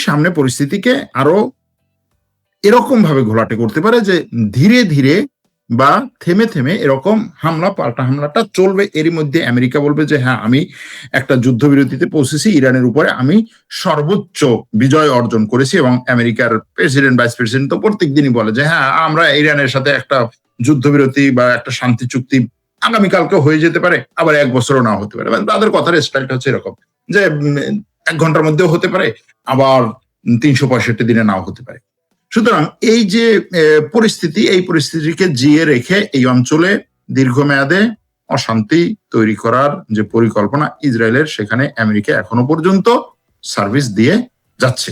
সামনে পরিস্থিতিকে আরো এরকম ভাবে ঘোলাটে করতে পারে যে ধীরে ধীরে বা থেমে থেমে এরকম পাল্টা হামলাটা চলবে। এরই মধ্যে আমেরিকা বলবে যে হ্যাঁ, আমি একটা যুদ্ধবিরতিতে পৌঁছেছি, ইরানের উপরে আমি সর্বোচ্চ বিজয় অর্জন করেছি। এবং আমেরিকার প্রেসিডেন্ট, ভাইস প্রেসিডেন্ট তো প্রত্যেক দিনই বলে যে হ্যাঁ, আমরা ইরানের সাথে একটা যুদ্ধবিরতি বা একটা শান্তি চুক্তি আগামীকালকে হয়ে যেতে পারে, আবার 1 বছরও না হতে পারে। মানে তাদের কথার স্টাইলটা হচ্ছে এরকম যে 1 ঘন্টার মধ্যেও হতে পারে, আবার 365 দিনে নাও হতে পারে। সুতরাং এই যে পরিস্থিতি, এই পরিস্থিতিকে জিয়ে রেখে এই অঞ্চলে দীর্ঘমেয়াদে অশান্তি তৈরি করার যে পরিকল্পনা ইসরায়েলের, সেখানে আমেরিকা এখনো পর্যন্ত সার্ভিস দিয়ে যাচ্ছে।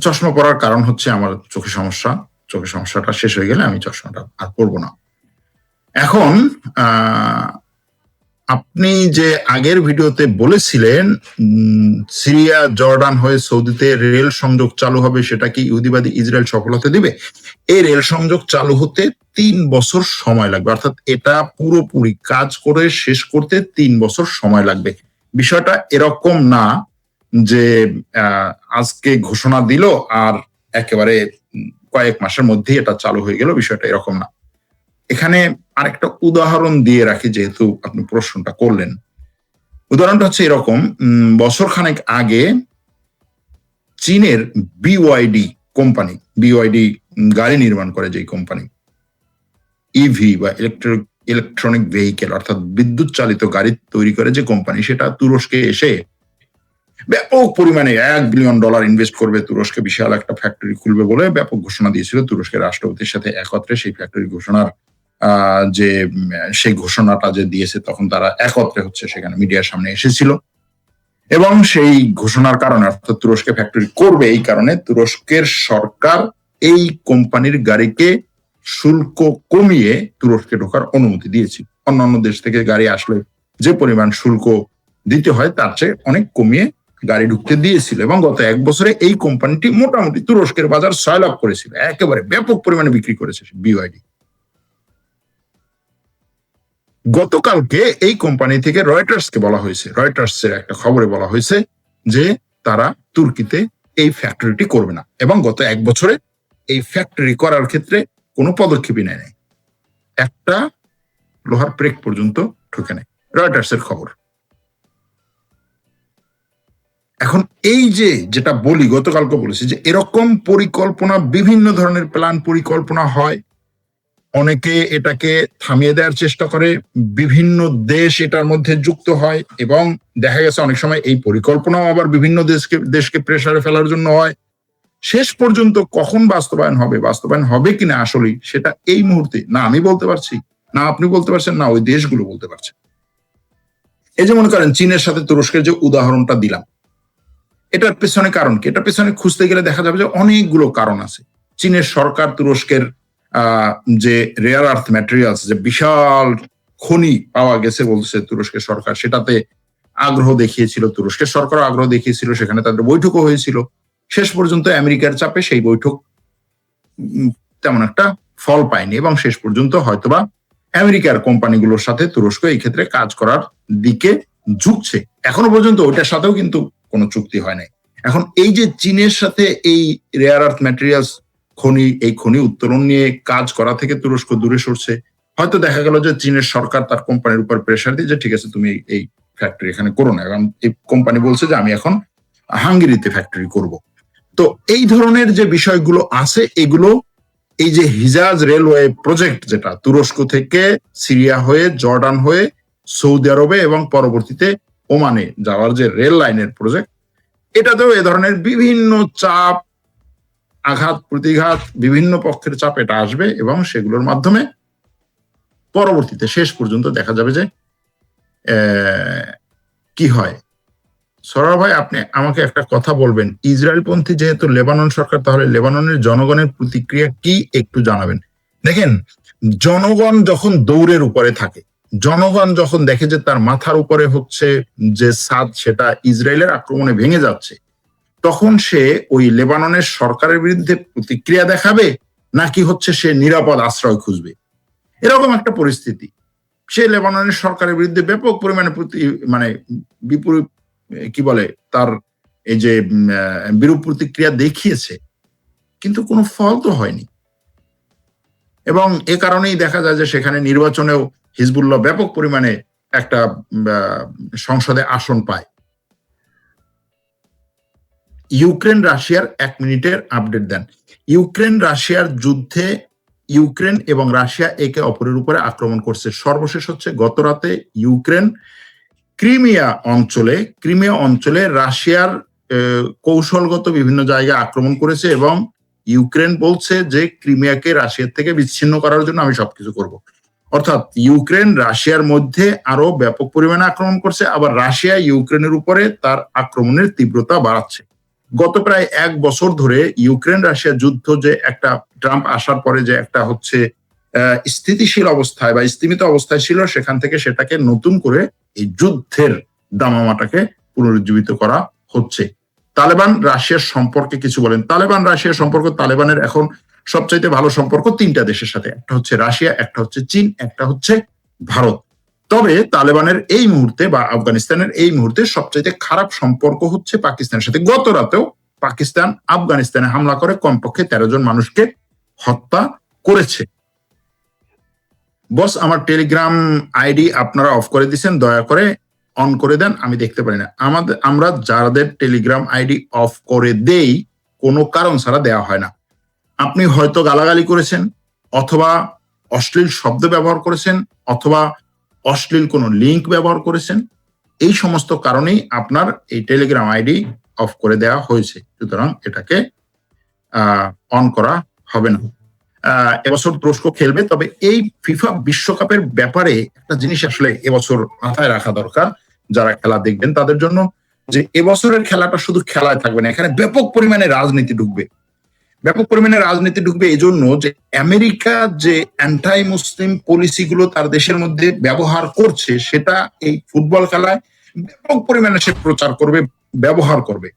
চশমা পরার কারণ হচ্ছে আমার চোখের সমস্যাটা শেষ হয়ে গেলে আমি চশমাটা আর পরবো না। এখন আপনি যে আগের ভিডিওতে বলেছিলেন সিরিয়া জর্ডান হয়ে সৌদিতে রেল সংযোগ চালু হবে, সেটা কি ইহুদিবাদী ইসরায়েল সফল হতে দিবে? এই রেল সংযোগ চালু হতে 3 বছর সময় লাগবে, অর্থাৎ এটা পুরোপুরি কাজ করে শেষ করতে 3 বছর সময় লাগবে। বিষয়টা এরকম না যে আজকে ঘোষণা দিল আর একেবারে কয়েক মাসের মধ্যেই এটা চালু হয়ে গেল, বিষয়টা এরকম না। এখানে আরেকটা উদাহরণ দিয়ে রাখি, যেহেতু আপনি প্রশ্নটা করলেন। উদাহরণটা হচ্ছে এরকম, বছর খানেক আগে চীনের বিওয়াইডি কোম্পানি, বিওয়াইডি গাড়ি নির্মাণ করে যে কোম্পানি, ইভি বা ইলেকট্রনিক ভেহিকেল অর্থাৎ বিদ্যুৎ চালিত গাড়ি তৈরি করে যে কোম্পানি, সেটা তুরস্কে এসে ব্যাপক পরিমাণে $1 বিলিয়ন ইনভেস্ট করবে, তুরস্কে বিশাল একটা ফ্যাক্টরি খুলবে বলে ব্যাপক ঘোষণা দিয়েছিল। তুরস্কের রাষ্ট্রপতির সাথে একত্রে সেই ফ্যাক্টরি ঘোষণার যে সেই ঘোষণাটা যে দিয়েছে, তখন তারা একত্রে হচ্ছে সেখানে মিডিয়ার সামনে এসেছিল। এবং সেই ঘোষণার কারণে, অর্থাৎ তুরস্কে ফ্যাক্টরি করবে এই কারণে, তুরস্কের সরকার এই কোম্পানির গাড়িকে শুল্ক কমিয়ে তুরস্কে ঢোকার অনুমতি দিয়েছিল। অন্যান্য দেশ থেকে গাড়ি আসলে যে পরিমাণ শুল্ক দিতে হয় তার চেয়ে অনেক কমিয়ে গাড়ি ঢুকতে দিয়েছিল। এবং গত 1 বছরে এই কোম্পানিটি মোটামুটি তুরস্কের বাজার 6 লাখ করেছিল, একেবারে ব্যাপক পরিমাণে বিক্রি করেছে বিওয়াইডি। গতকালকে এই কোম্পানি থেকে রয়টার্সকে বলা হয়েছে, রয়টার্সের একটা খবরে বলা হয়েছে যে তারা তুর্কিতে এই ফ্যাক্টরিটি করবে না, এবং গত 1 বছরে এই ফ্যাক্টরি করার ক্ষেত্রে কোনো পদক্ষেপই নেয় নাই, একটা লোহার প্রেক পর্যন্ত ঠুকে নেয়, রয়টার্সের খবর। এখন এই যে যেটা বলি, গতকালকে বলেছি যে এরকম পরিকল্পনা, বিভিন্ন ধরনের প্ল্যান পরিকল্পনা হয়, অনেকে এটাকে থামিয়ে দেওয়ার চেষ্টা করে, বিভিন্ন দেশ এটার মধ্যে যুক্ত হয়, এবং দেখা গেছে অনেক সময় এই পরিকল্পনাও আবার বিভিন্ন দেশকে প্রেসারে ফেলার জন্য হয়। শেষ পর্যন্ত কখন বাস্তবায়ন হবে কিনা আসলে সেটা এই মুহূর্তে না আমি বলতে পারছি, না আপনি বলতে পারছেন, না ওই দেশগুলো বলতে পারছে। এই যে মনে করেন চীনের সাথে তুরস্কের যে উদাহরণটা দিলাম, এটার পেছনে কারণ কি? এটার পেছনে খুঁজতে গেলে দেখা যাবে যে অনেকগুলো কারণ আছে। চীনের সরকার তুরস্কের যে রেয়ার আর্থ ম্যাটেরিয়ালস, যে বিশাল খনি পাওয়া গেছে বলছে তুরস্কের সরকার, সেটাতে আগ্রহ দেখিয়েছিল, তুরস্কের সরকার আগ্রহ দেখিয়েছিল, সেখানে তাদের বৈঠকও হয়েছিল। শেষ পর্যন্ত আমেরিকার চাপে সেই বৈঠক তেমন একটা ফল পায়নি, এবং শেষ পর্যন্ত হয়তোবা আমেরিকার কোম্পানিগুলোর সাথে তুরস্ক এই ক্ষেত্রে কাজ করার দিকে ঝুঁকছে। এখনো পর্যন্ত ওইটার সাথেও কিন্তু কোনো চুক্তি হয় নাই। এখন এই যে চীনের সাথে এই রেয়ার আর্থ ম্যাটেরিয়ালস এই খনি উত্তোলন নিয়ে কাজ করা থেকে তুরস্ক দূরে সরছে, হয়তো দেখা গেল যে চীনের সরকার তার কোম্পানির উপর প্রেসার দিয়ে যে ঠিক আছে তুমি এই ফ্যাক্টরি এখানে করো না, এবং এই কোম্পানি বলছে যে আমি এখন হাঙ্গেরিতে ফ্যাক্টরি করব। তো এই ধরনের যে বিষয়গুলো আছে, এগুলো এই যে হিজাজ রেলওয়ে প্রজেক্ট, যেটা তুরস্ক থেকে সিরিয়া হয়ে জর্ডান হয়ে সৌদি আরবে এবং পরবর্তীতে ওমানে যাওয়ার যে রেল লাইনের প্রজেক্ট, এটাতেও এ ধরনের বিভিন্ন চাপ, আঘাত প্রতিঘাত, বিভিন্ন পক্ষের চাপ এটা আসবে, এবং সেগুলোর মাধ্যমে পরবর্তীতে শেষ পর্যন্ত দেখা যাবে যে কি হয়। সরার ভাই, আপনি আমাকে একটা কথা বলবেন, ইসরায়েলপন্থী যেহেতু লেবানন সরকার, তাহলে লেবাননের জনগণের প্রতিক্রিয়া কি একটু জানাবেন। দেখেন, জনগণ যখন দৌড়ের উপরে থাকে, জনগণ যখন দেখে যে তার মাথার উপরে হচ্ছে যে ছাদ, সেটা ইসরায়েলের আক্রমণে ভেঙে যাচ্ছে, তখন সে ওই লেবাননের সরকারের বিরুদ্ধে প্রতিক্রিয়া দেখাবে, নাকি হচ্ছে সে নিরাপদ আশ্রয় খুঁজবে? এরকম একটা পরিস্থিতি। সে লেবাননের সরকারের বিরুদ্ধে ব্যাপক পরিমাণে বিপরীত কি বলে তার এই যে বিরূপ প্রতিক্রিয়া দেখিয়েছে, কিন্তু কোনো ফল তো হয়নি। এবং এ কারণেই দেখা যায় যে সেখানে নির্বাচনেও হিজবুল্লাহ ব্যাপক পরিমাণে একটা সংসদে আসন পায়। ইউক্রেন রাশিয়ার 1 মিনিটের আপডেট দেন। ইউক্রেন রাশিয়ার যুদ্ধে ইউক্রেন এবং রাশিয়া একে অপরের উপরে আক্রমণ করছে। সর্বশেষ হচ্ছে গত রাতে ইউক্রেন ক্রিমিয়া অঞ্চলে রাশিয়ার কৌশলগত বিভিন্ন জায়গায় আক্রমণ করেছে এবং ইউক্রেন বলছে যে ক্রিমিয়াকে রাশিয়ার থেকে বিচ্ছিন্ন করার জন্য আমি সবকিছু করব। অর্থাৎ ইউক্রেন রাশিয়ার মধ্যে আরো ব্যাপক পরিমাণে আক্রমণ করছে, আবার রাশিয়া ইউক্রেনের উপরে তার আক্রমণের তীব্রতা বাড়াচ্ছে। গত প্রায় 1 বছর ধরে ইউক্রেন রাশিয়া যুদ্ধ যে একটা ট্রাম্প আসার পরে যে একটা হচ্ছে স্থিতিশীল অবস্থায় বা স্থিমিত অবস্থায় ছিল, সেখান থেকে সেটাকে নতুন করে এই যুদ্ধের দামামাটাকে পুনরুজ্জীবিত করা হচ্ছে। তালেবান রাশিয়ার সম্পর্কে কিছু বলেন। তালেবান রাশিয়ার সম্পর্ক, তালেবানের এখন সবচাইতে ভালো সম্পর্ক 3টা দেশের সাথে, একটা হচ্ছে রাশিয়া, একটা হচ্ছে চীন, একটা হচ্ছে ভারত। তবে তালেবানের এই মুহূর্তে বা আফগানিস্তানের এই মুহূর্তে সবচাইতে খারাপ সম্পর্ক হচ্ছে পাকিস্তানের সাথে। গত রাতেও পাকিস্তান আফগানিস্তানে হামলা করে কমপক্ষে 13 জন মানুষকে হত্যা করেছে। বস, আমার টেলিগ্রাম আইডি আপনারা অফ করে দিচ্ছেন, দয়া করে অন করে দেন, আমি দেখতে পারি না। আমরা যাদের টেলিগ্রাম আইডি অফ করে দেই কোনো কারণ ছাড়া দেওয়া হয় না। আপনি হয়তো গালাগালি করেছেন, অথবা অশ্লীল শব্দ ব্যবহার করেছেন, অথবা অশ্লীল কোনো লিঙ্ক ব্যবহার করেছেন, এই সমস্ত কারণেই আপনার এই টেলিগ্রাম আইডি অফ করে দেওয়া হয়েছে। সুতরাং এটাকে অন করা হবে না। এবছর তুরস্ক খেলবে, তবে এই ফিফা বিশ্বকাপের ব্যাপারে একটা জিনিস আসলে এবছর মাথায় রাখা দরকার যারা খেলা দেখবেন তাদের জন্য, যে এবছরের খেলাটা শুধু খেলায় থাকবে না, এখানে ব্যাপক পরিমাণে রাজনীতি ঢুকবে। ব্যাপক পরিমাণে রাজনীতি ঢুকবে এই জন্য যে আমেরিকা যে অ্যান্টাই মুসলিম পলিসিগুলো তার দেশের মধ্যে ব্যবহার করছে, সেটা এই ফুটবল খেলায় ব্যাপক পরিমাণে সে প্রচার করবে, ব্যবহার করবে।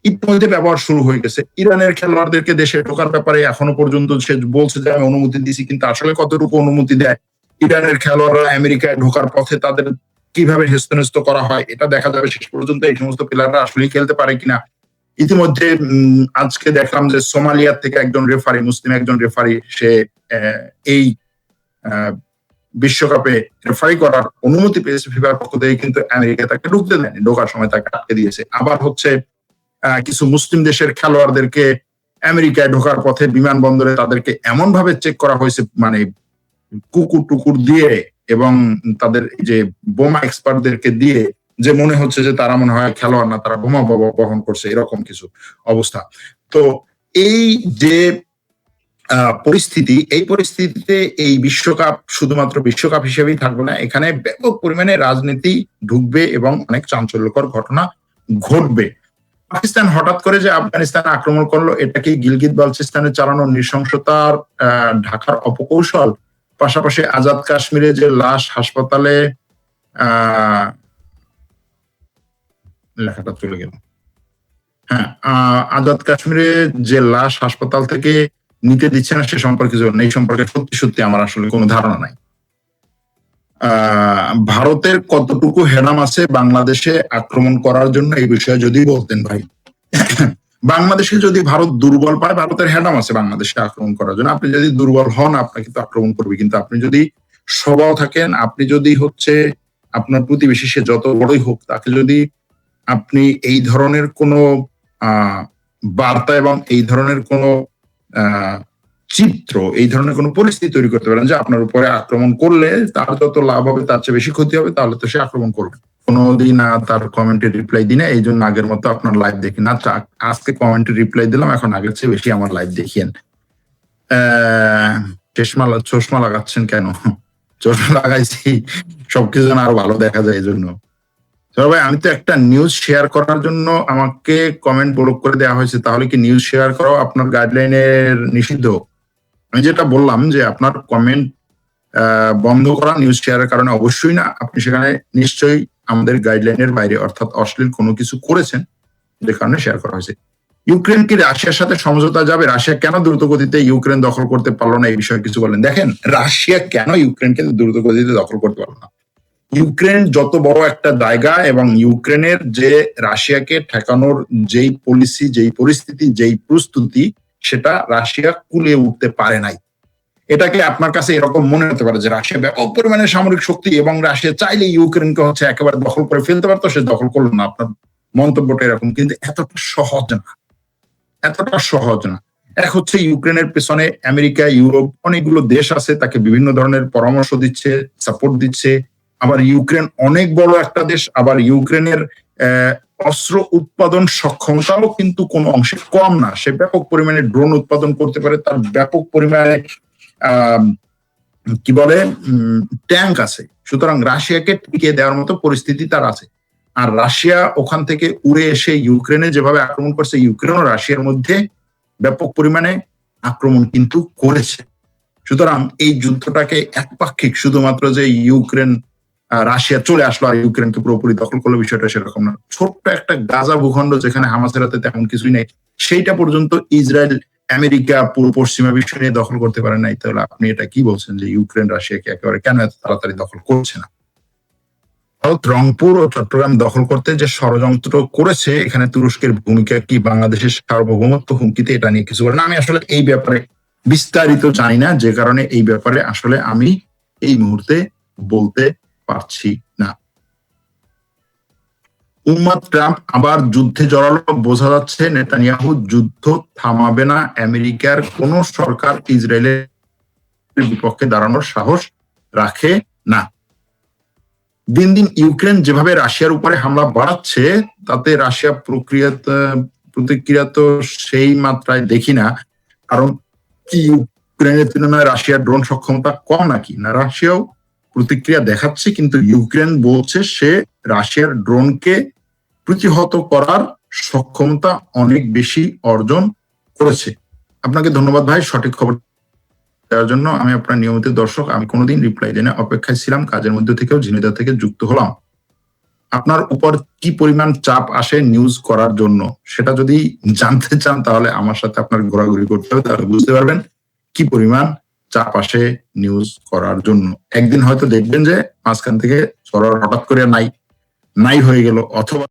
ইতিমধ্যে ব্যবহার শুরু হয়ে গেছে। ইরানের খেলোয়াড়দেরকে দেশে ঢোকার ব্যাপারে এখনো পর্যন্ত সে বলছে যে আমি অনুমতি দিছি, কিন্তু আসলে কতটুকু অনুমতি দেয়, ইরানের খেলোয়াড়রা আমেরিকায় ঢোকার পথে তাদের কিভাবে হেস্তনেস্ত করা হয়, এটা দেখা যাবে শেষ পর্যন্ত এই সমস্ত প্লেয়াররা আসলেই খেলতে পারে কিনা। ইতিমধ্যে আজকে দেখলাম যে সোমালিয়ার থেকে একজন রেফারি, মুসলিম একজন রেফারি, সে এই বিশ্বকাপে রেফারি করার অনুমতি পেয়েছে ফিফার পক্ষ থেকে, কিন্তু আমেরিকা তাকে ঢুকতে দেয়নি, ঢোকার সময় তাকে আটকে দিয়েছে। আবার হচ্ছে কিছু মুসলিম দেশের খেলোয়াড়দেরকে আমেরিকায় ঢোকার পথে বিমানবন্দরে তাদেরকে এমন ভাবে চেক করা হয়েছে, মানে কুকুর টুকুর দিয়ে এবং তাদের যে বোমা এক্সপার্টদেরকে দিয়ে, যে মনে হচ্ছে যে তারা মনে হয় খেলোয়াড় না, তারা বোমা বহন করছে, এরকম কিছু অবস্থা। তো এই যে পরিস্থিতি, এই পরিস্থিতিতে এই বিশ্বকাপ শুধুমাত্র বিশ্বকাপ হিসেবেই থাকবে না, এখানে ব্যাপক পরিমাণে রাজনীতি ঢুকবে এবং অনেক চাঞ্চল্যকর ঘটনা ঘটবে। পাকিস্তান হঠাৎ করে যে আফগানিস্তানে আক্রমণ করলো, এটা কি গিলগিত বালচিস্তানে চালানো নৃশংসতার ঢাকার অপকৌশল? পাশাপাশি আজাদ কাশ্মীরে যে লাশ হাসপাতালে, লেখাটা চলে গেল, হ্যাঁ, আজাদ কাশ্মীরে যে লাশ হাসপাতাল থেকে নিতে দিচ্ছে না, সে সম্পর্কে এই সম্পর্কে সত্যি সত্যি আমার আসলে কোনো ধারণা নাই। ভারতের কতটুকু হেডাম আছে বাংলাদেশে আক্রমণ করার জন্য, এই বিষয়ে যদি বলতেন ভাই। বাংলাদেশে যদি ভারত দুর্বল পায়, ভারতের হেডাম আছে বাংলাদেশে আক্রমণ করার জন্য। আপনি যদি দুর্বল হন, আপনাকে তো আক্রমণ করবে, কিন্তু আপনি যদি সবল থাকেন, আপনি যদি হচ্ছে আপনার প্রতিবেশী সে যত বড়ই হোক, তাকে যদি আপনি এই ধরনের কোনো বার্তা এবং এই ধরনের কোনো চিত্র, এই ধরনের কোনো পরিস্থিতি তৈরি করতে পারেন যে আপনার উপরে আক্রমণ করলে তার যত লাভ হবে তার চেয়ে বেশি ক্ষতি হবে, তাহলে তো সে আক্রমণ করবে। কোনোদিন তার কমেন্টে রিপ্লাই দিই না, এই জন্য আগের মতো আপনার লাইভ দেখি না। আজকে কমেন্টে রিপ্লাই দিলাম, এখন আগের চেয়ে বেশি আমার লাইভ দেখিয়েন। চশমা লাগাচ্ছেন কেন? চশমা লাগাইছি সবকিছু যেন আরো ভালো দেখা যায়, এই জন্য। ভাই, আমি তো একটা নিউজ শেয়ার করার জন্য আমাকে কমেন্ট ব্লক করে দেওয়া হয়েছে, তাহলে কি নিউজ শেয়ার করাও আপনার গাইডলাইনের নিষিদ্ধ? আমি যেটা বললাম যে আপনার কমেন্ট বন্ধ করা নিউজ শেয়ারের কারণে অবশ্যই না, আপনি সেখানে নিশ্চয়ই আমাদের গাইডলাইনের বাইরে, অর্থাৎ অশ্লীল কোনো কিছু করেছেন, যে কারণে শেয়ার করা হয়েছে। ইউক্রেন কি রাশিয়ার সাথে সমঝোতা যাবে? রাশিয়া কেন দ্রুত গতিতে ইউক্রেন দখল করতে পারলো না, এই বিষয়ে কিছু বলেন। দেখেন, রাশিয়া কেন ইউক্রেনকে দ্রুত গতিতে দখল করতে পারলো না? ইউক্রেন যত বড় একটা জায়গা এবং ইউক্রেনের যে রাশিয়াকে ঠেকানোর যেই পলিসি, যেই পরিস্থিতি, যেই প্রস্তুতি, সেটা রাশিয়া কুলিয়ে উঠতে পারে নাই। এটাকে আপনার কাছে এরকম মনে হতে পারে যে রাশিয়া ব্যাপক পরিমাণে সামরিক শক্তি এবং রাশিয়া চাইলে ইউক্রেনকে একেবারে দখল করে ফেলতে পারতো, সে দখল করলো না। আপনার মন্তব্যটা এরকম, কিন্তু এতটা সহজ না, এতটা সহজ না। এক হচ্ছে ইউক্রেনের পেছনে আমেরিকা, ইউরোপ, অনেকগুলো দেশ আছে, তাকে বিভিন্ন ধরনের পরামর্শ দিচ্ছে, সাপোর্ট দিচ্ছে। আবার ইউক্রেন অনেক বড় একটা দেশ, আবার ইউক্রেনের অস্ত্র উৎপাদন সক্ষমতাও কিন্তু কোনো অংশে কম না। সে ব্যাপক পরিমাণে ড্রোন উৎপাদন করতে পারে, তার ব্যাপক পরিমাণে কি বলে ট্যাঙ্ক আছে। সুতরাং রাশিয়াকে টিকিয়ে দেওয়ার মতো পরিস্থিতি তার আছে। আর রাশিয়া ওখান থেকে উড়ে এসে ইউক্রেনে যেভাবে আক্রমণ করছে, ইউক্রেন ও রাশিয়ার মধ্যে ব্যাপক পরিমাণে আক্রমণ কিন্তু করেছে। সুতরাং এই যুদ্ধটাকে একপাক্ষিক শুধুমাত্র যে ইউক্রেন রাশিয়া চলে আসলো আর ইউক্রেনকে পুরোপুরি দখল করলো, বিষয়টা সেরকম না। ছোট্ট একটা গাজা ভূখণ্ড যেখানে হামাসের হাতে তেমন কিছুই নেই, সেইটা পর্যন্ত ইসরায়েল, আমেরিকা পুরো পশ্চিমা বিশ্ব নিয়ে দখল করতে পারে নাই। তাহলে আপনি এটা কি বলছেন যে ইউক্রেন রাশিয়াকে একেবারে কেন এত তাড়াতাড়ি দখল করছে না? ভারত রংপুর ও চট্টগ্রাম দখল করতে যে ষড়যন্ত্র করেছে, এখানে তুরস্কের ভূমিকা কি বাংলাদেশের সার্বভৌমত্ব হুমকিতে, এটা নিয়ে কিছু বলেন? আমি আসলে এই ব্যাপারে বিস্তারিত জানি না, যে কারণে এই ব্যাপারে আসলে আমি এই মুহূর্তে বলতে পারছি না। উম্মাদ ট্রাম্প আবার যুদ্ধে জড়ালো, বোঝা যাচ্ছে নেতানিয়াহু যুদ্ধ থামাবে না। আমেরিকার কোন সরকার ইসরায়েলের বিপক্ষে দাঁড়ানোর সাহস রাখে না। দিন দিন ইউক্রেন যেভাবে রাশিয়ার উপরে হামলা বাড়াচ্ছে, তাতে রাশিয়া প্রতিক্রিয়া তো সেই মাত্রায় দেখি না। কারণ কি ইউক্রেনের তুলনায় রাশিয়ার ড্রোন সক্ষমতা কম নাকি? না, রাশিয়াও প্রতিক্রিয়া দেখাচ্ছে, কিন্তু ইউক্রেন বলছে সে রাশিয়ার ড্রোনকে প্রতিহত করার সক্ষমতা অনেক বেশি অর্জন করেছে। আপনাকে ধন্যবাদ ভাই সঠিক খবর দেওয়ার জন্য। আমি আপনার নিয়মিত দর্শক, আমি কোনোদিন রিপ্লাই দিই না, অপেক্ষায় ছিলাম, কাজের মধ্যে থেকেও ঝিনাইদহ থেকে যুক্ত হলাম। আপনার উপর কি পরিমাণ চাপ আসে নিউজ করার জন্য, সেটা যদি জানতে চান তাহলে আমার সাথে আপনার ঘোরাঘুরি করতে হবে, তাহলে বুঝতে পারবেন কি পরিমাণ চাপ আসে নিউজ করার জন্য। একদিন হয়তো দেখবেন যে মাঝখান থেকে সরোয়ার হঠাৎ করে নাই হয়ে গেল, অথবা